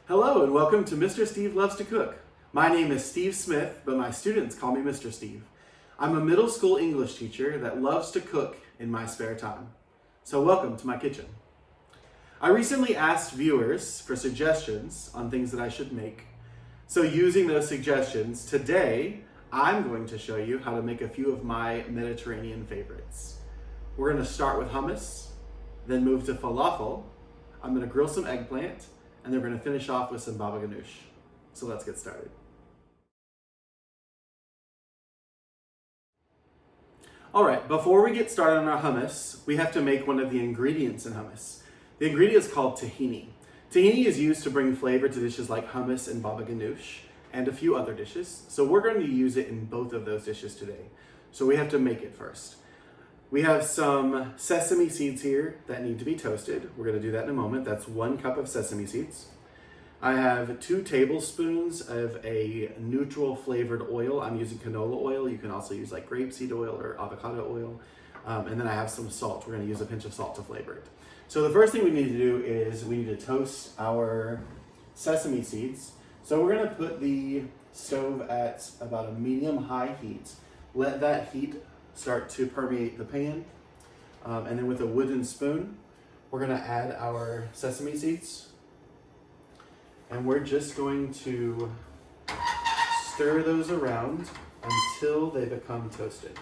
Hello and welcome to Mr. Steve Loves to Cook. My name is Steve Smith, but my students call me Mr. Steve. I'm a middle school English teacher that loves to cook in my spare time. So welcome to my kitchen. I recently asked viewers for suggestions on things that I should make. So using those suggestions, today I'm going to show you how to make a few of my Mediterranean favorites. We're going to start with hummus, then move to falafel. I'm going to grill some eggplant, and then we're going to finish off with some baba ganoush. So let's get started. All right, before we get started on our hummus, we have to make one of the ingredients in hummus. The ingredient is called tahini. Tahini is used to bring flavor to dishes like hummus and baba ganoush and a few other dishes. So we're going to use it in both of those dishes today. So we have to make it first. We have some sesame seeds here that need to be toasted. We're going to do that in a moment. That's 1 cup of sesame seeds. I have 2 tablespoons of a neutral flavored oil. I'm using canola oil. You can also use like grapeseed oil or avocado oil. And then I have some salt. We're going to use a pinch of salt to flavor it. So the first thing we need to do is we need to toast our sesame seeds. So we're going to put the stove at about a medium-high heat. Let that heat start to permeate the pan. And then with a wooden spoon, we're going to add our sesame seeds. And we're just going to stir those around until they become toasted.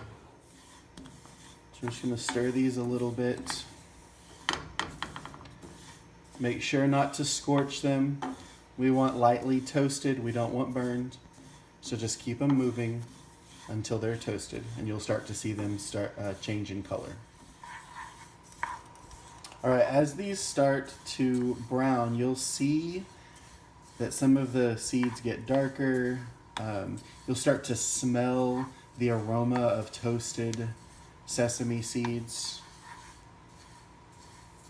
So I'm just going to stir these a little bit. Make sure not to scorch them. We want lightly toasted. We don't want burned. So just keep them moving until they're toasted, and you'll start to see them start change in color. All right, as these start to brown, you'll see that some of the seeds get darker. You'll start to smell the aroma of toasted sesame seeds.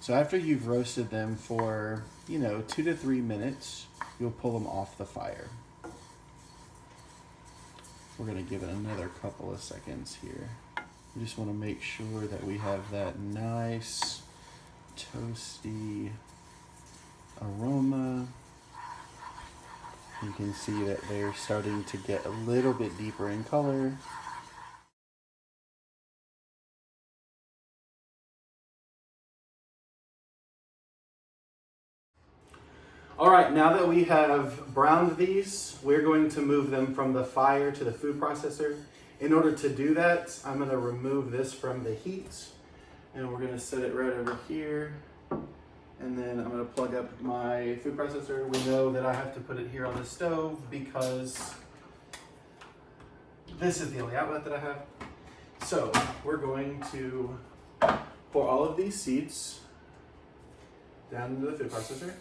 So after you've roasted them for, 2 to 3 minutes, you'll pull them off the fire. We're going to give it another couple of seconds here. We just want to make sure that we have that nice toasty aroma. You can see that they're starting to get a little bit deeper in color. All right, now that we have browned these, we're going to move them from the fire to the food processor. In order to do that, I'm going to remove this from the heat, and we're going to set it right over here. And then I'm going to plug up my food processor. We know that I have to put it here on the stove because this is the only outlet that I have. So we're going to pour all of these seeds down into the food processor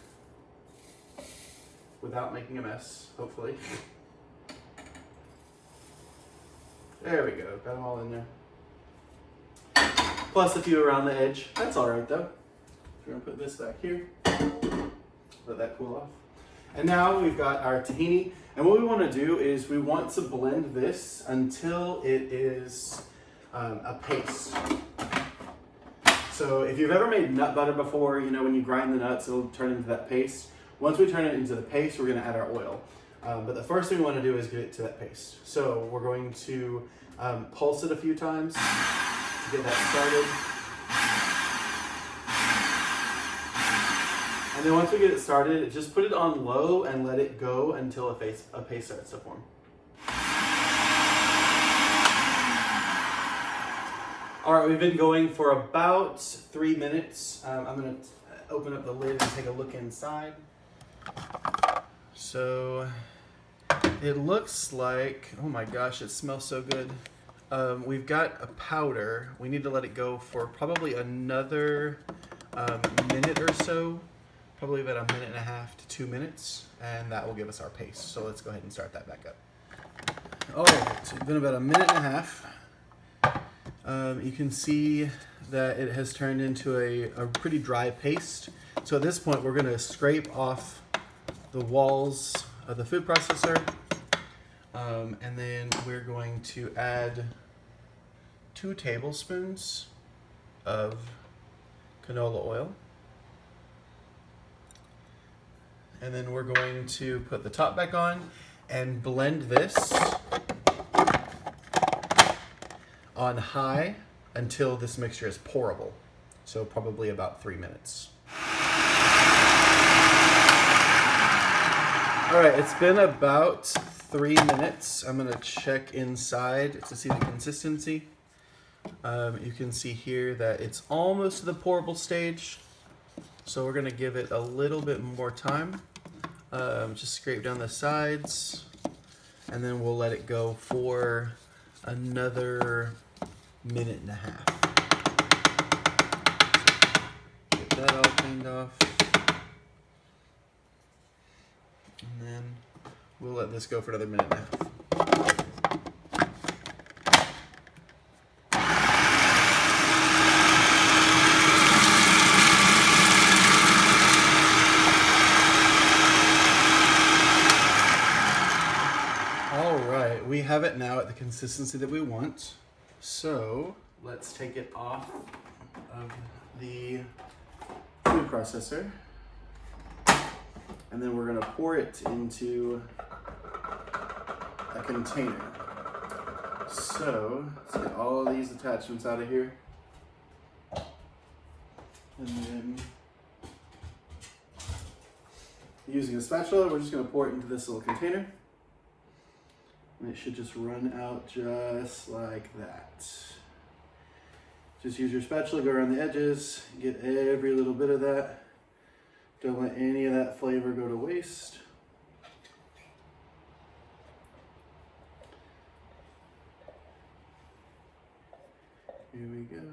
without making a mess, hopefully. There we go, got them all in there. Plus a few around the edge. That's all right though. We're gonna put this back here, let that cool off. And now we've got our tahini. And what we wanna do is we want to blend this until it is a paste. So if you've ever made nut butter before, when you grind the nuts, it'll turn into that paste. Once we turn it into the paste, we're gonna add our oil. But the first thing we wanna do is get it to that paste. So we're going to pulse it a few times to get that started. And then once we get it started, just put it on low and let it go until a paste starts to form. All right, we've been going for about 3 minutes. I'm gonna open up the lid and take a look inside. So it looks like, oh my gosh, it smells so good. We've got a powder. We need to let it go for probably another minute or so. Probably about 1.5 to 2 minutes, and that will give us our paste. So let's go ahead and start that back up. All right, so it's been about 1.5 minutes. You can see that it has turned into a pretty dry paste. So at this point, we're gonna scrape off the walls of the food processor, and then we're going to add 2 tablespoons of canola oil. And then we're going to put the top back on and blend this on high until this mixture is pourable. So probably about 3 minutes. All right, it's been about 3 minutes. I'm gonna check inside to see the consistency. You can see here that it's almost to the pourable stage. So we're gonna give it a little bit more time. Just scrape down the sides and then we'll let it go for another 1.5 minutes. So get that all cleaned off. And then we'll let this go for another 1.5 minutes. All right, we have it now at the consistency that we want. So let's take it off of the food processor. And then we're gonna pour it into a container. So let's get all of these attachments out of here. And then using a spatula, we're just gonna pour it into this little container. And it should just run out just like that. Just use your spatula, go around the edges, get every little bit of that. Don't let any of that flavor go to waste. Here we go.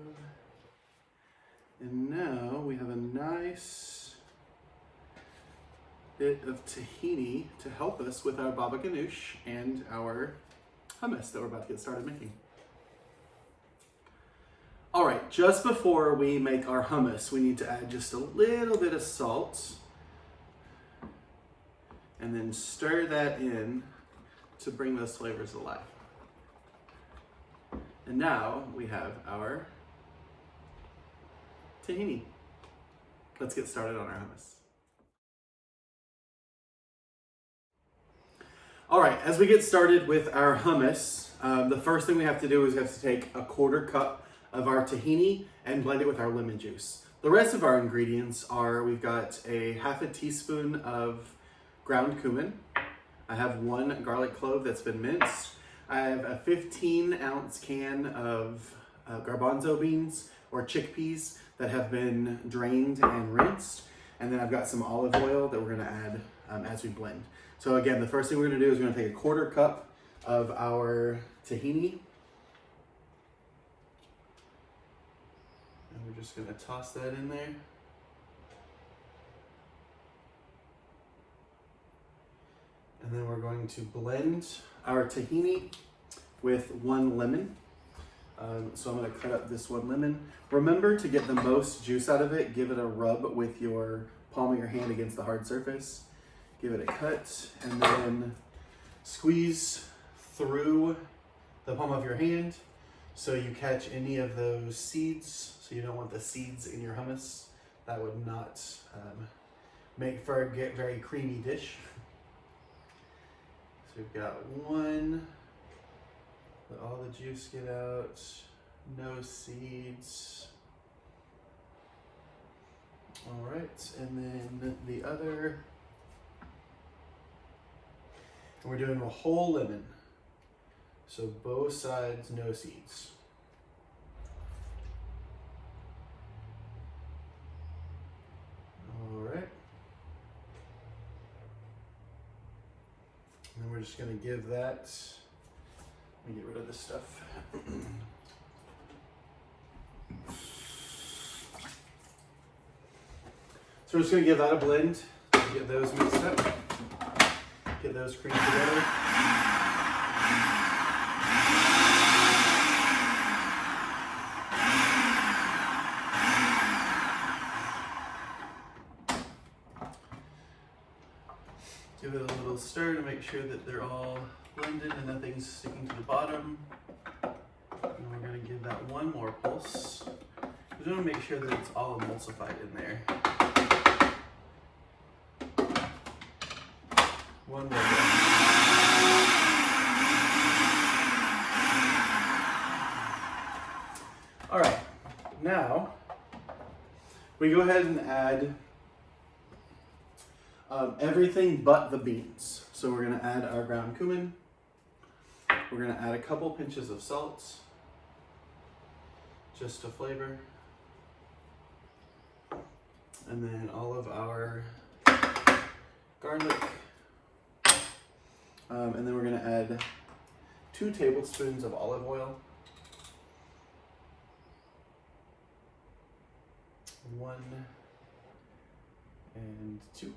And now we have a nice bit of tahini to help us with our baba ganoush and our hummus that we're about to get started making. All right, just before we make our hummus, we need to add just a little bit of salt and then stir that in to bring those flavors alive. And now we have our tahini. Let's get started on our hummus. All right, as we get started with our hummus, the first thing we have to do is we have to take a 1/4 cup of our tahini and blend it with our lemon juice. The rest of our ingredients are, we've got a 1/2 teaspoon of ground cumin. I have 1 garlic clove that's been minced. I have a 15-ounce can of garbanzo beans or chickpeas that have been drained and rinsed. And then I've got some olive oil that we're gonna add as we blend. So again, the first thing we're gonna do is we're gonna take a 1/4 cup of our tahini. And we're just gonna toss that in there. And then we're going to blend our tahini with 1 lemon. So I'm gonna cut up this 1 lemon. Remember to get the most juice out of it, give it a rub with your palm of your hand against the hard surface. Give it a cut and then squeeze through the palm of your hand so you catch any of those seeds. So you don't want the seeds in your hummus. That would not make for a very creamy dish. So we've got 1, let all the juice get out, no seeds. All right, and then the other, and we're doing a whole lemon. So both sides, no seeds. All right. And then we're just gonna give that, let me get rid of this stuff. So we're just gonna give that a blend, get those mixed up, get those creamed together. Give it a little stir to make sure that they're all blended and nothing's sticking to the bottom. And we're gonna give that 1 more pulse. We want to make sure that it's all emulsified in there. One more. All right, now we go ahead and add everything but the beans. So we're gonna add our ground cumin. We're gonna add a couple pinches of salt, just to flavor. And then all of our garlic. And then we're gonna add 2 tablespoons of olive oil. 1 and 2.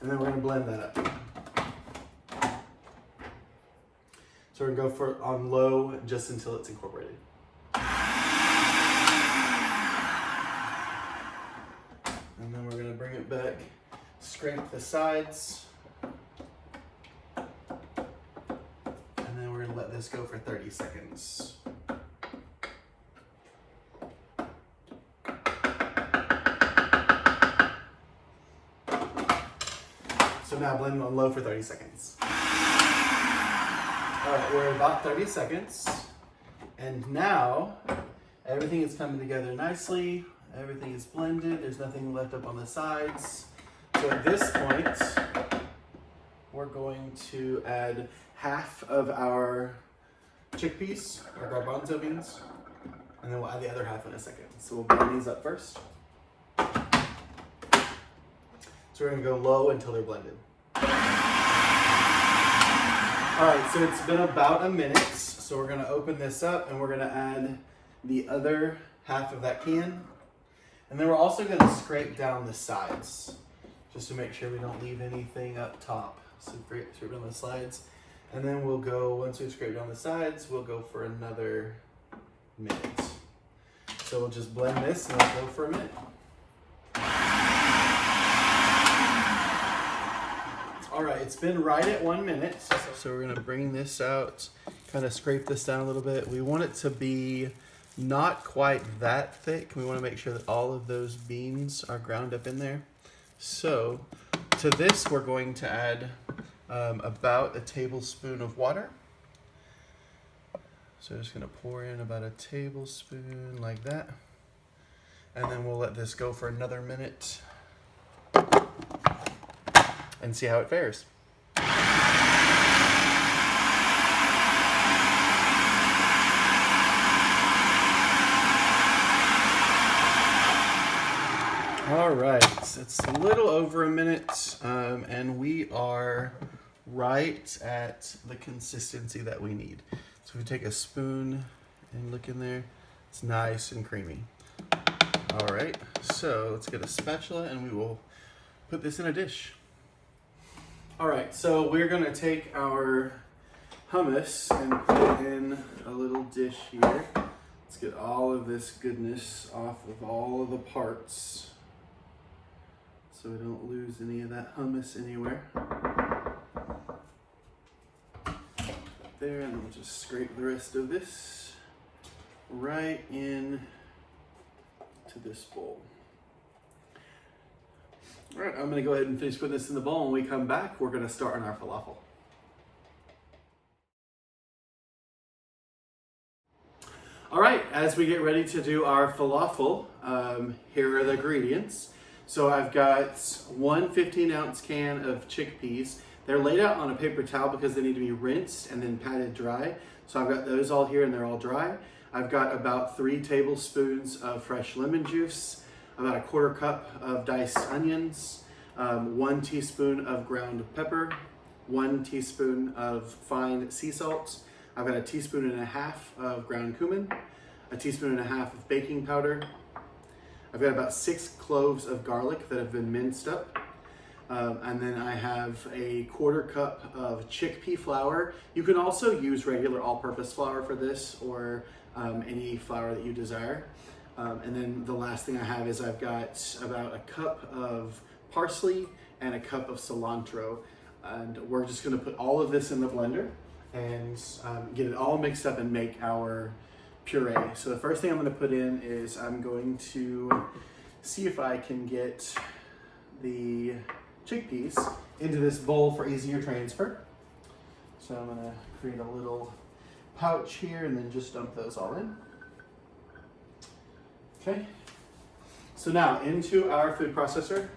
And then we're gonna blend that up. So we're gonna go for on low just until it's incorporated. And then we're gonna bring it back, scrape the sides. And then we're gonna let this go for 30 seconds. So now blend on low for 30 seconds. All right, we're at about 30 seconds. And now everything is coming together nicely. Everything is blended. There's nothing left up on the sides. So at this point, we're going to add half of our chickpeas, our garbanzo beans, and then we'll add the other half in a second. So we'll blend these up first. So we're gonna go low until they're blended. All right, so it's been about a minute. So we're gonna open this up and we're gonna add the other half of that can. And then we're also gonna scrape down the sides, just to make sure we don't leave anything up top. So scrape down the sides. And then we'll go, once we've scraped down the sides, we'll go for another minute. So we'll just blend this and we'll go for a minute. All right, it's been right at 1 minute. So we're gonna bring this out, kind of scrape this down a little bit. We want it to be not quite that thick. We wanna make sure that all of those beans are ground up in there. So to this, we're going to add about a tablespoon of water. So just gonna pour in about a tablespoon like that. And then we'll let this go for another minute and see how it fares. All right, it's a little over a minute, and we are right at the consistency that we need. So if we take a spoon and look in there, it's nice and creamy. All right, so let's get a spatula and we will put this in a dish. All right, so we're gonna take our hummus and put it in a little dish here. Let's get all of this goodness off of all of the parts so we don't lose any of that hummus anywhere. There, and we'll just scrape the rest of this right in to this bowl. All right, I'm gonna go ahead and finish putting this in the bowl. When we come back, we're gonna start on our falafel. All right, as we get ready to do our falafel, here are the ingredients. So I've got one 15-ounce can of chickpeas. They're laid out on a paper towel because they need to be rinsed and then patted dry. So I've got those all here and they're all dry. I've got about 3 tablespoons of fresh lemon juice, about a 1/4 cup of diced onions, 1 teaspoon of ground pepper, 1 teaspoon of fine sea salt. I've got a 1.5 teaspoons of ground cumin, a 1.5 teaspoons of baking powder. I've got about 6 cloves of garlic that have been minced up. And then I have a 1/4 cup of chickpea flour. You can also use regular all-purpose flour for this, or any flour that you desire. And then the last thing I have is I've got about a cup of parsley and a cup of cilantro. And we're just gonna put all of this in the blender and get it all mixed up and make our puree. So the first thing I'm going to put in is I'm going to see if I can get the chickpeas into this bowl for easier transfer. So I'm going to create a little pouch here and then just dump those all in. Okay. So now into our food processor,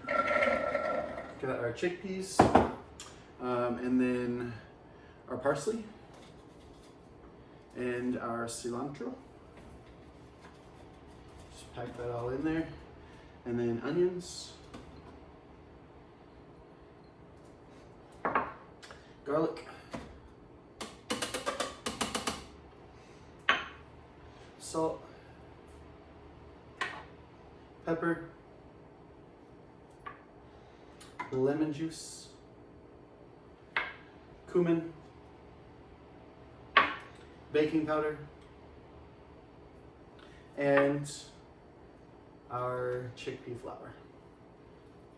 got our chickpeas, and then our parsley and our cilantro. Just pack that all in there. And then onions, garlic, salt, pepper, lemon juice, cumin, baking powder, and our chickpea flour.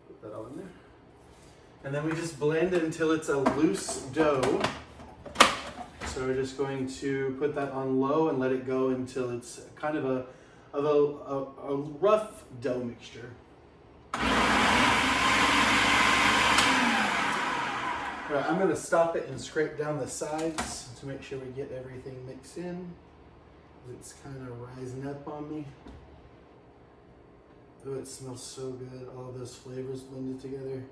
Put that all in there. And then we just blend it until it's a loose dough. So we're just going to put that on low and let it go until it's kind of a rough dough mixture. All right, I'm going to stop it and scrape down the sides to make sure we get everything mixed in. It's kind of rising up on me. Oh, it smells so good. All those flavors blended together.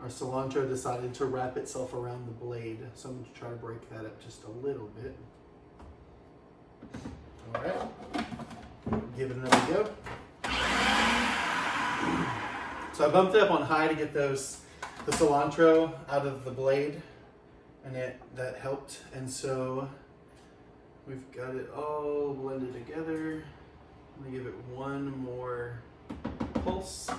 Our cilantro decided to wrap itself around the blade, so I'm going to try to break that up just a little bit. All right, give it another go. So I bumped it up on high to get the cilantro out of the blade, and that helped. And so we've got it all blended together. I'm going to give it one more pulse.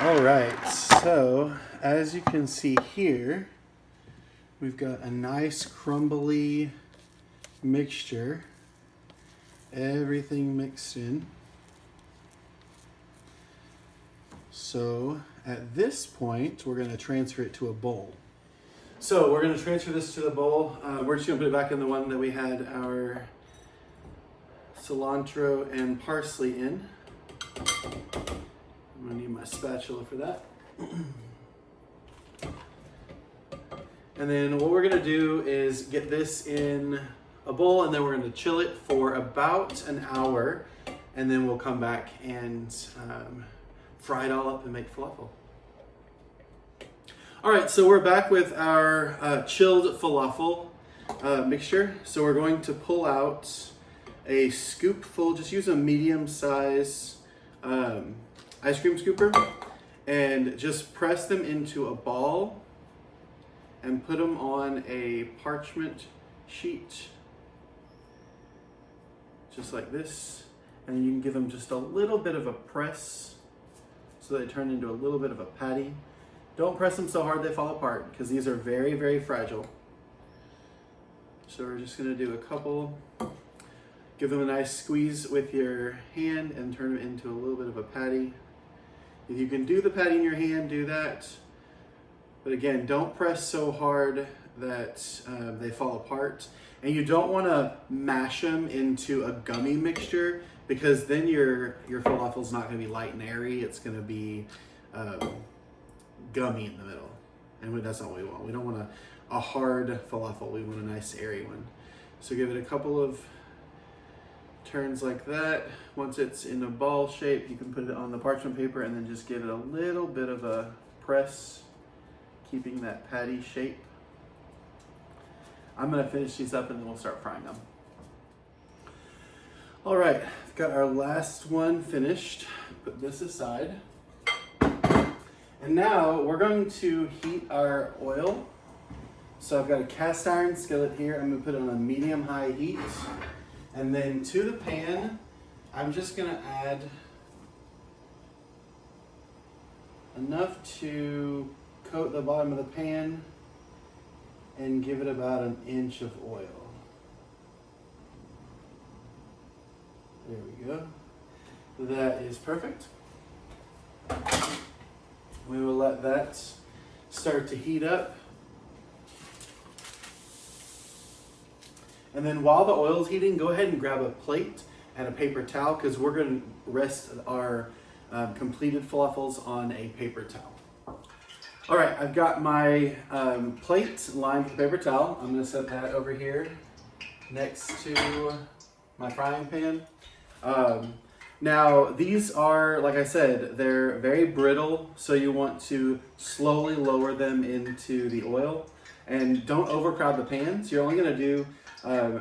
All right, so as you can see here, we've got a nice crumbly mixture. Everything mixed in. So at this point, we're going to transfer it to a bowl. So we're going to transfer this to the bowl. We're just going to put it back in the one that we had our cilantro and parsley in. I'm going to need my spatula for that. And then what we're going to do is get this in a bowl, and then we're going to chill it for about an hour, and then we'll come back and fry it all up and make falafel. All right, so we're back with our chilled falafel mixture. So we're going to pull out a scoopful, just use a medium size ice cream scooper, and just press them into a ball and put them on a parchment sheet, just like this. And then you can give them just a little bit of a press so they turn into a little bit of a patty. Don't press them so hard they fall apart, because these are very, very fragile. So we're just gonna do a couple. Give them a nice squeeze with your hand and turn them into a little bit of a patty. If you can do the patty in your hand, do that. But again, don't press so hard that they fall apart. And you don't want to mash them into a gummy mixture, because then your falafel's not going to be light and airy. It's going to be gummy in the middle. And that's not what we want. We don't want a hard falafel. We want a nice airy one. So give it a couple of turns like that. Once it's in a ball shape, you can put it on the parchment paper and then just give it a little bit of a press, keeping that patty shape. I'm gonna finish these up and then we'll start frying them. All right, I've got our last one finished. Put this aside. And now we're going to heat our oil. So I've got a cast iron skillet here. I'm gonna put it on a medium-high heat. And then to the pan, I'm just gonna add enough to coat the bottom of the pan and give it about an inch of oil. There we go. That is perfect. We will let that start to heat up. And then while the oil is heating, go ahead and grab a plate and a paper towel because we're going to rest our completed falafels on a paper towel. All right, I've got my plate lined with paper towel. I'm going to set that over here next to my frying pan. Now, these are, like I said, they're very brittle, so you want to slowly lower them into the oil. And don't overcrowd the pans. You're only going to do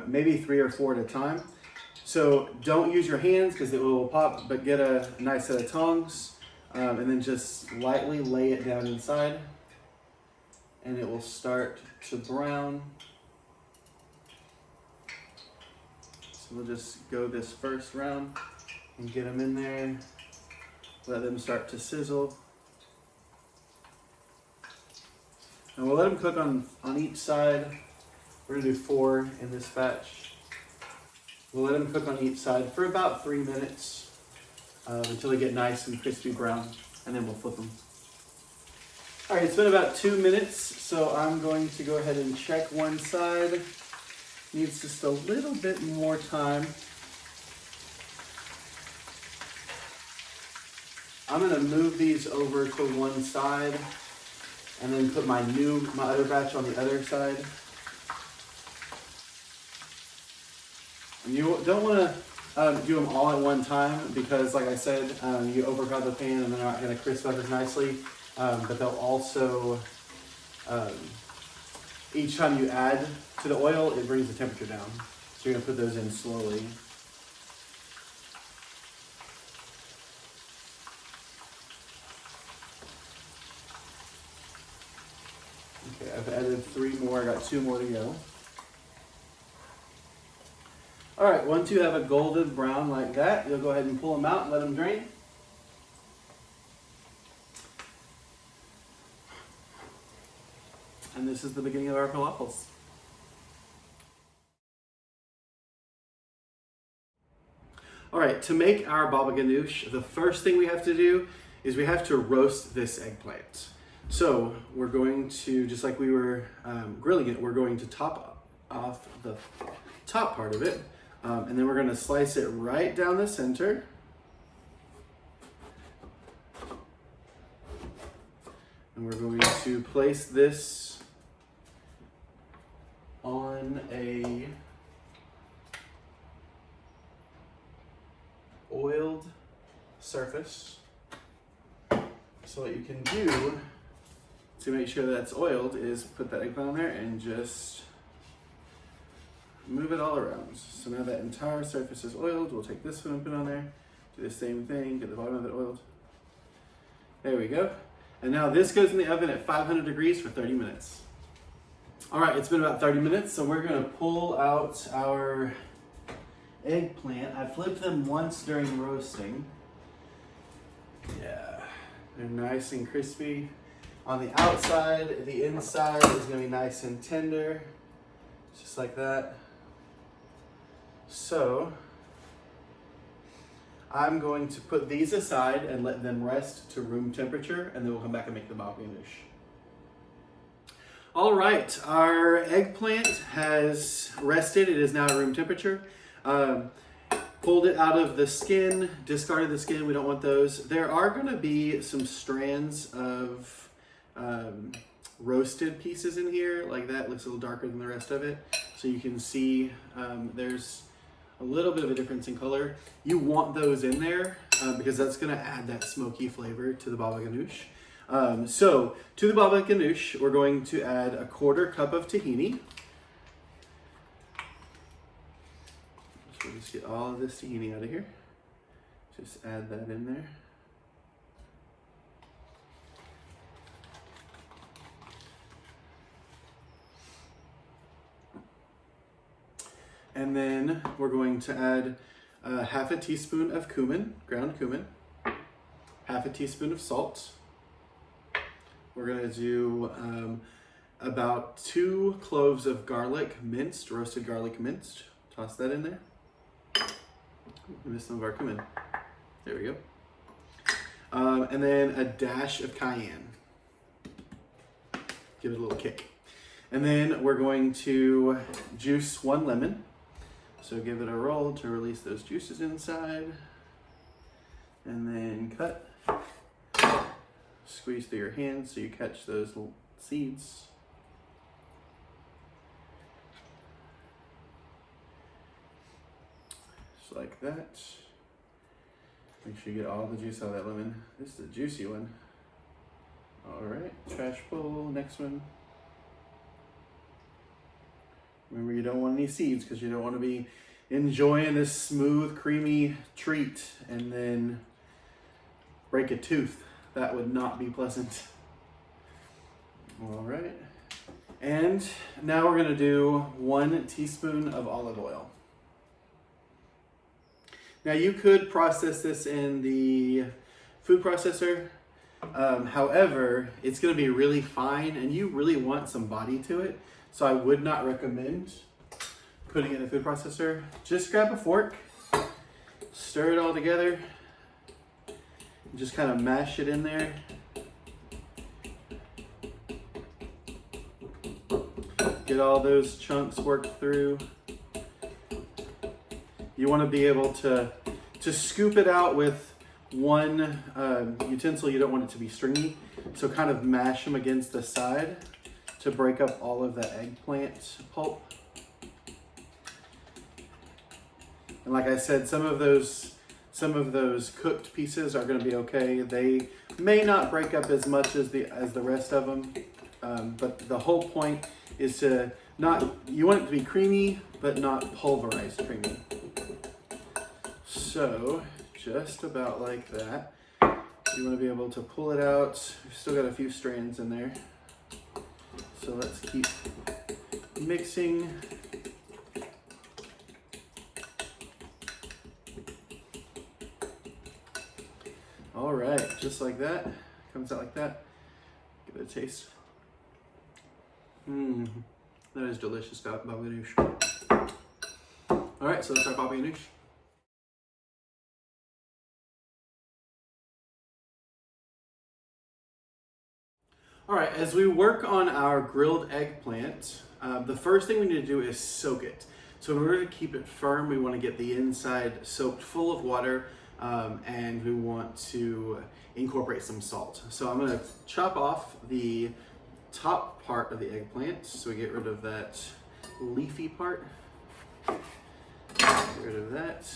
maybe 3 or 4 at a time. So don't use your hands because it will pop, but get a nice set of tongs and then just lightly lay it down inside and it will start to brown. So we'll just go this first round and get them in there, let them start to sizzle. And we'll let them cook on each side. We're gonna do 4 in this batch. We'll let them cook on each side for about 3 minutes until they get nice and crispy brown, and then we'll flip them. All right, it's been about 2 minutes, so I'm going to go ahead and check one side. Needs just a little bit more time. I'm gonna move these over to one side and then put my other batch on the other side. And you don't want to do them all at one time because, like I said, you overcrowd the pan and they're not going to crisp up as nicely. But they'll also, each time you add to the oil, it brings the temperature down. So you're going to put those in slowly. Okay, I've added 3 more. I got 2 more to go. All right, once you have a golden brown like that, you'll go ahead and pull them out and let them drain. And this is the beginning of our falafels. All right, to make our baba ganoush, the first thing we have to do is we have to roast this eggplant. So we're going to, just like we were grilling it, we're going to top off the top part of it. And then we're going to slice it right down the center. And we're going to place this on a oiled surface. So what you can do to make sure that's oiled is put that eggplant on there and just move it all around. So now that entire surface is oiled. We'll take this one and put it on there. Do the same thing, get the bottom of it oiled. There we go. And now this goes in the oven at 500 degrees for 30 minutes. All right, it's been about 30 minutes, so we're gonna pull out our eggplant. I flipped them once during roasting. Yeah, they're nice and crispy. On the outside, the inside is gonna be nice and tender, just like that. So I'm going to put these aside and let them rest to room temperature, and then we'll come back and make the baba ganoush. All right, our eggplant has rested. It is now at room temperature. Pulled it out of the skin, discarded the skin. We don't want those. There are going to be some strands of roasted pieces in here, like that. Looks a little darker than the rest of it. So you can see there's a little bit of a difference in color. You want those in there because that's going to add that smoky flavor to the baba ganoush. So to the baba ganoush, we're going to add a 1/4 cup of tahini. So we'll just get all of this tahini out of here. Just add that in there. And then we're going to add 1/2 teaspoon of cumin, ground cumin, 1/2 teaspoon of salt. We're gonna do about 2 cloves of garlic minced, roasted garlic minced. Toss that in there. We missed some of our cumin. There we go. And then a dash of cayenne. Give it a little kick. And then we're going to juice 1 lemon. So give it a roll to release those juices inside. And then cut. Squeeze through your hands so you catch those little seeds. Just like that. Make sure you get all the juice out of that lemon. This is a juicy one. All right, trash bowl, next one. Remember, you don't want any seeds because you don't want to be enjoying this smooth, creamy treat and then break a tooth. That would not be pleasant. All right. And now we're gonna do 1 teaspoon of olive oil. Now you could process this in the food processor. However, it's gonna be really fine and you really want some body to it. So I would not recommend putting it in a food processor. Just grab a fork, stir it all together, and just kind of mash it in there. Get all those chunks worked through. You want to be able to scoop it out with one utensil. You don't want it to be stringy. So kind of mash them against the side to break up all of the eggplant pulp. And like I said, some of those cooked pieces are going to be okay. They may not break up as much as the rest of them, but the whole point is to you want it to be creamy, but not pulverized creamy. So just about like that. You want to be able to pull it out. We've still got a few strands in there. So let's keep mixing. All right, just like that. Comes out like that. Give it a taste. That is delicious, Baba Ganoush. All right, so let's try Baba Ganoush. All right, as we work on our grilled eggplant, the first thing we need to do is soak it. So in order to keep it firm, we want to get the inside soaked full of water, and we want to incorporate some salt. So I'm going to chop off the top part of the eggplant, so we get rid of that leafy part. Get rid of that.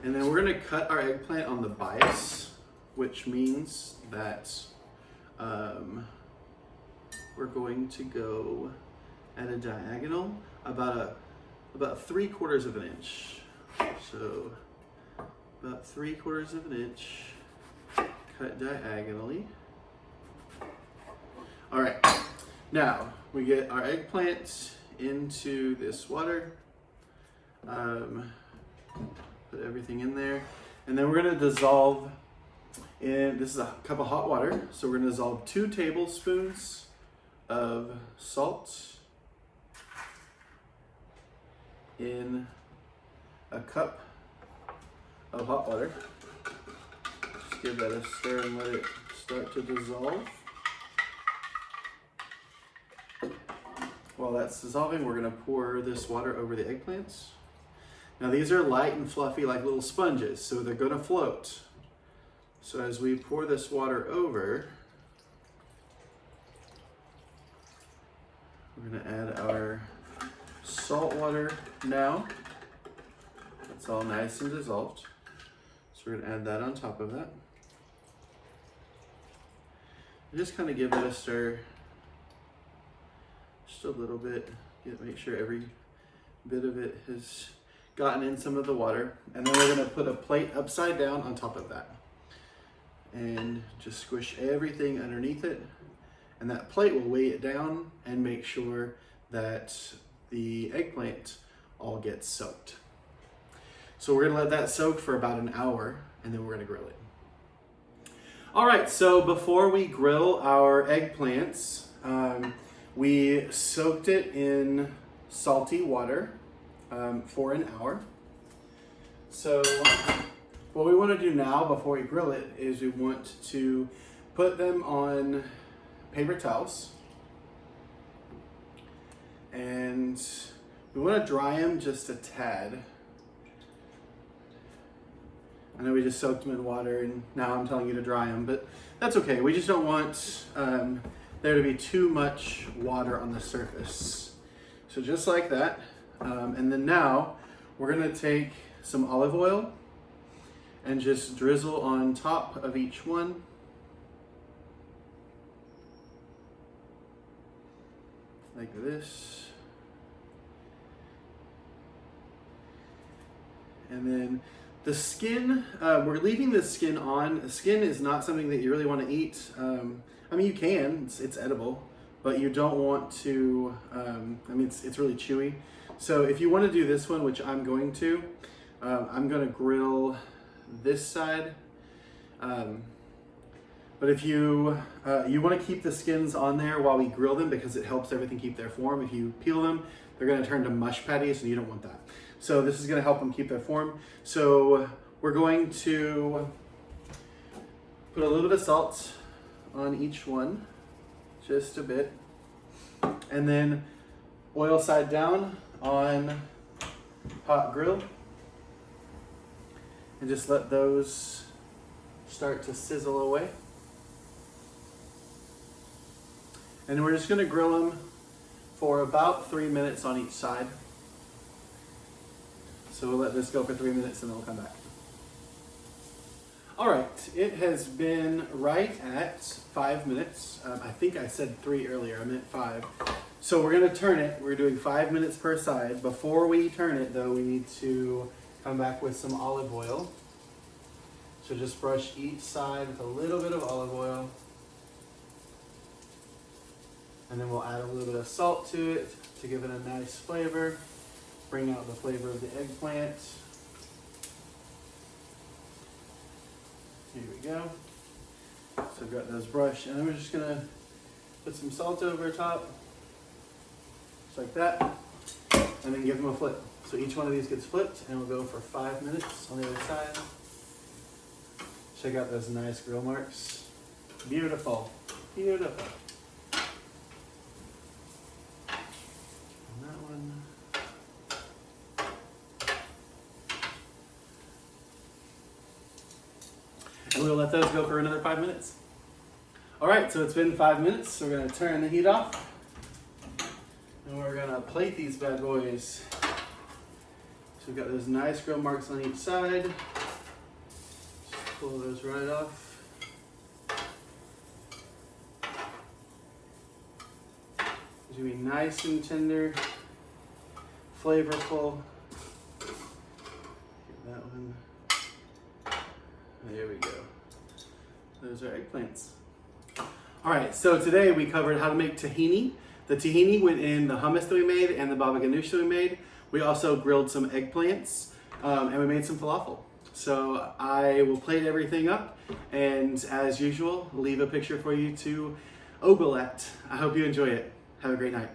And then we're going to cut our eggplant on the bias, which means that we're going to go at a diagonal about 3/4 of an inch. So about 3/4 of an inch, cut diagonally. All right, now we get our eggplant into this water. Put everything in there, and then we're gonna dissolve this is a cup of hot water. So we're gonna dissolve 2 tablespoons of salt in a cup of hot water. Just give that a stir and let it start to dissolve. While that's dissolving, we're gonna pour this water over the eggplants. Now these are light and fluffy like little sponges, so they're gonna float. So as we pour this water over, we're gonna add our salt water now. It's all nice and dissolved. So we're gonna add that on top of that. And just kind of give it a stir. Just a little bit. Make sure every bit of it has gotten in some of the water. And then we're gonna put a plate upside down on top of that. And just squish everything underneath it. And that plate will weigh it down and make sure that the eggplant all gets soaked. So we're gonna let that soak for about an hour, and then we're gonna grill it. All right, so before we grill our eggplants, we soaked it in salty water for an hour. So What we want to do now before we grill it is we want to put them on paper towels. And we want to dry them just a tad. I know we just soaked them in water and now I'm telling you to dry them, but that's okay. We just don't want there to be too much water on the surface. So just like that. And then now we're gonna take some olive oil and just drizzle on top of each one. Like this. And then the skin, we're leaving the skin on. The skin is not something that you really want to eat. I mean, you can, it's edible, but you don't want to, I mean, it's really chewy. So if you want to do this one, which I'm going to grill this side. But if you want to keep the skins on there while we grill them because it helps everything keep their form. If you peel them, they're going to turn to mush patties and you don't want that. So this is going to help them keep their form. So we're going to put a little bit of salt on each one, just a bit. And then oil side down on hot grill. And just let those start to sizzle away. And we're just going to grill them for about 3 minutes on each side. So we'll let this go for 3 minutes and then we'll come back. All right, it has been right at 5 minutes. I think I said 3 earlier, I meant 5. So we're gonna turn it, we're doing 5 minutes per side. Before we turn it though, we need to come back with some olive oil. So just brush each side with a little bit of olive oil. And then we'll add a little bit of salt to it to give it a nice flavor. Bring out the flavor of the eggplant. Here we go. So I've got those brushed, and then we're just gonna put some salt over top, just like that, and then give them a flip. So each one of these gets flipped, and we'll go for 5 minutes on the other side. Check out those nice grill marks. Beautiful, beautiful. And that one. And we'll let those go for another 5 minutes. All right, so it's been 5 minutes. So we're gonna turn the heat off. And we're gonna plate these bad boys. So we've got those nice grill marks on each side. Just pull those right off. It's gonna be nice and tender, flavorful. Get that one. There we go. Those are eggplants. All right, so today we covered how to make tahini. The tahini went in the hummus that we made and the baba ganoush that we made. We also grilled some eggplants and we made some falafel. So I will plate everything up and as usual, leave a picture for you to ogle at. I hope you enjoy it. Have a great night.